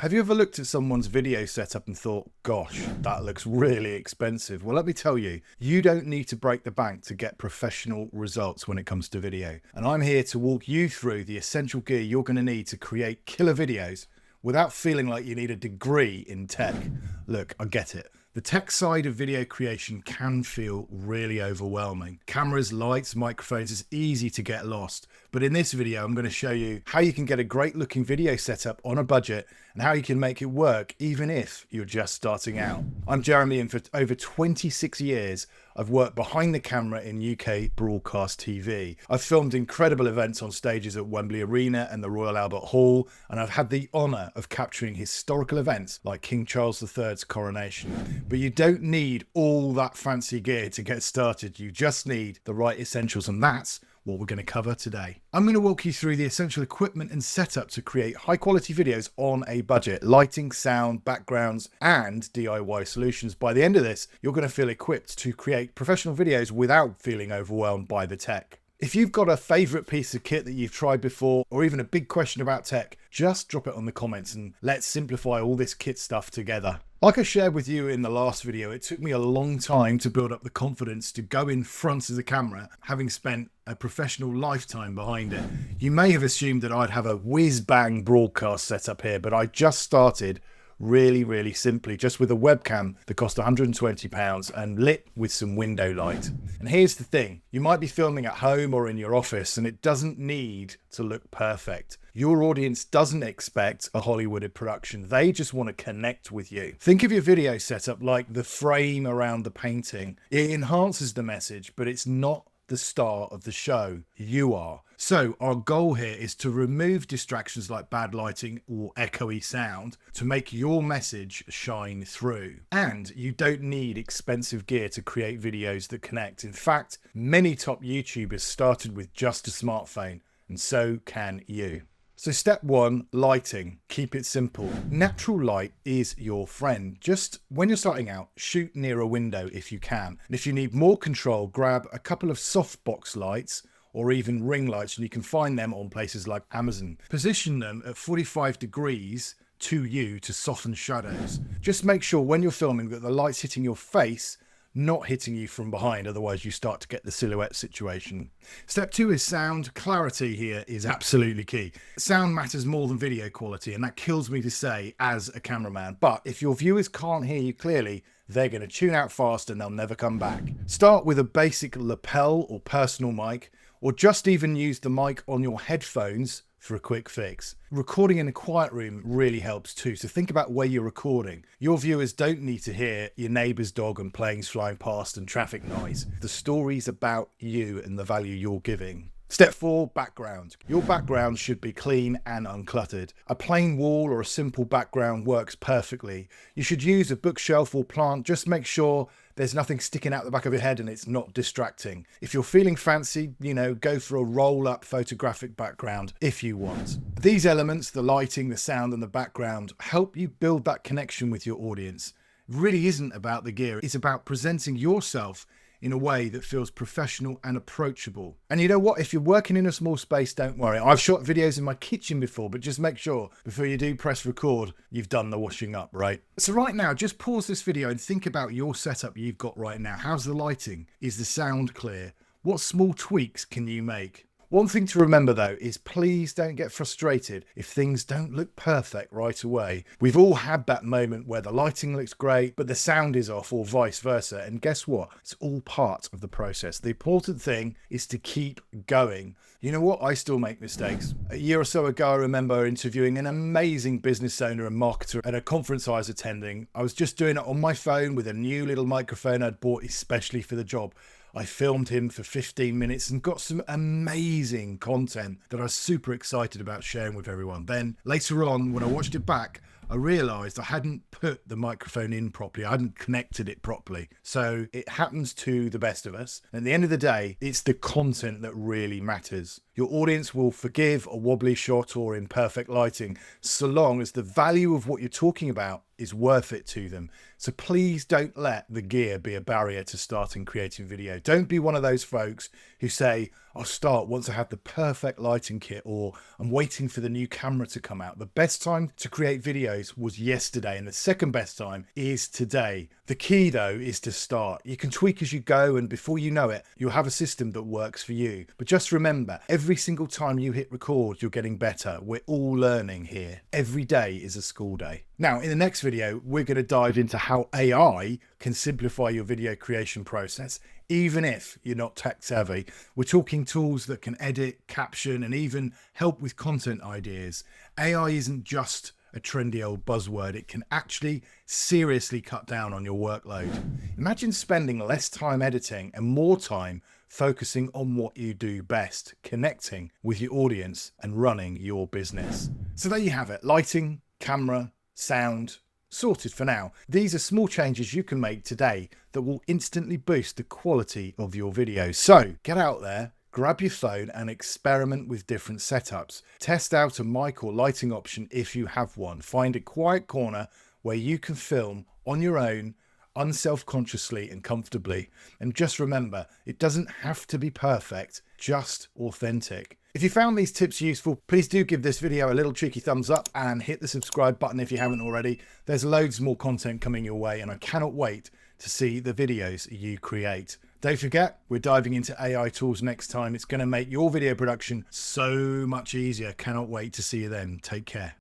Have you ever looked at someone's video setup and thought, gosh, that looks really expensive? Well, let me tell you, you don't need to break the bank to get professional results when it comes to video. And I'm here to walk you through the essential gear you're going to need to create killer videos without feeling like you need a degree in tech. Look, I get it. The tech side of video creation can feel really overwhelming. Cameras, lights, microphones, it's easy to get lost. But in this video, I'm going to show you how you can get a great looking video setup on a budget and how you can make it work even if you're just starting out. I'm Jeremy, and for over 26 years, I've worked behind the camera in UK broadcast TV. I've filmed incredible events on stages at Wembley Arena and the Royal Albert Hall, and I've had the honour of capturing historical events like King Charles III's coronation. But you don't need all that fancy gear to get started. You just need the right essentials, and that's what we're going to cover today. I'm going to walk you through the essential equipment and setup to create high quality videos on a budget. Lighting, sound, backgrounds, and DIY solutions. By the end of this, you're going to feel equipped to create professional videos without feeling overwhelmed by the tech. If you've got a favourite piece of kit that you've tried before, or even a big question about tech, just drop it on the comments and let's simplify all this kit stuff together. Like I shared with you in the last video, it took me a long time to build up the confidence to go in front of the camera, having spent a professional lifetime behind it. You may have assumed that I'd have a whiz-bang broadcast setup here, but I just started really simply, just with a webcam that cost £120 and lit with some window light. And here's the thing, you might be filming at home or in your office and it doesn't need to look perfect. Your audience doesn't expect a Hollywood production. They just want to connect with you. Think of your video setup like the frame around the painting. It enhances the message, but it's not the star of the show. You are. So our goal here is to remove distractions like bad lighting or echoey sound to make your message shine through. And you don't need expensive gear to create videos that connect. In fact, many top YouTubers started with just a smartphone, and so can you. So step one, lighting. Keep it simple. Natural light is your friend. Just when you're starting out, shoot near a window if you can. And if you need more control, grab a couple of softbox lights or even ring lights, and you can find them on places like Amazon. Position them at 45 degrees to you to soften shadows. Just make sure when you're filming that the light's hitting your face, not hitting you from behind, otherwise you start to get the silhouette situation. Step two is sound. Clarity here is absolutely key. Sound matters more than video quality, and that kills me to say as a cameraman, but if your viewers can't hear you clearly, they're going to tune out fast and they'll never come back. Start with a basic lapel or personal mic, or just even use the mic on your headphones for a quick fix. Recording in a quiet room really helps too, so think about where you're recording. Your viewers don't need to hear your neighbour's dog and planes flying past and traffic noise. The story's about you and the value you're giving. Step four, background. Your background should be clean and uncluttered. A plain wall or a simple background works perfectly. You should use a bookshelf or plant. Just make sure there's nothing sticking out the back of your head and it's not distracting. If you're feeling fancy, go for a roll-up photographic background if you want. These elements, the lighting, the sound and the background, help you build that connection with your audience. It really isn't about the gear. It's about presenting yourself in a way that feels professional and approachable. And you know what? If you're working in a small space, don't worry. I've shot videos in my kitchen before, but just make sure before you do press record, you've done the washing up, right? So right now, just pause this video and think about your setup you've got right now. How's the lighting? Is the sound clear? What small tweaks can you make? One thing to remember though is please don't get frustrated if things don't look perfect right away. We've all had that moment where the lighting looks great but the sound is off, or vice versa, and guess what? It's all part of the process. The important thing is to keep going. You know what? I still make mistakes. A year or so ago, I remember interviewing an amazing business owner and marketer at a conference I was attending. I was just doing it on my phone with a new little microphone I'd bought especially for the job. I filmed him for 15 minutes and got some amazing content that I was super excited about sharing with everyone. Then later on, when I watched it back, I realised I hadn't put the microphone in properly. I hadn't connected it properly. So it happens to the best of us. At the end of the day, it's the content that really matters. Your audience will forgive a wobbly shot or imperfect lighting, so long as the value of what you're talking about is worth it to them. So please don't let the gear be a barrier to starting creating video. Don't be one of those folks who say, I'll start once I have the perfect lighting kit, or I'm waiting for the new camera to come out. The best time to create videos was yesterday, and the second best time is today. The key though is to start. You can tweak as you go, and before you know it, you'll have a system that works for you. But just remember, every single time you hit record, you're getting better. We're all learning here. Every day is a school day. Now, in the next video, we're going to dive into how AI can simplify your video creation process, even if you're not tech savvy. We're talking tools that can edit, caption, and even help with content ideas. AI isn't just a trendy old buzzword. It can actually seriously cut down on your workload. Imagine spending less time editing and more time focusing on what you do best, connecting with your audience and running your business. So there you have it. Lighting, camera, sound, sorted for now. These are small changes you can make today that will instantly boost the quality of your videos. So get out there, grab your phone and experiment with different setups. Test out a mic or lighting option if you have one. Find a quiet corner where you can film on your own, unself-consciously and comfortably. And just remember, it doesn't have to be perfect, just authentic. If you found these tips useful, please do give this video a little cheeky thumbs up and hit the subscribe button if you haven't already. There's loads more content coming your way, and I cannot wait to see the videos you create. Don't forget, we're diving into AI tools next time. It's going to make your video production so much easier. Cannot wait to see you then. Take care.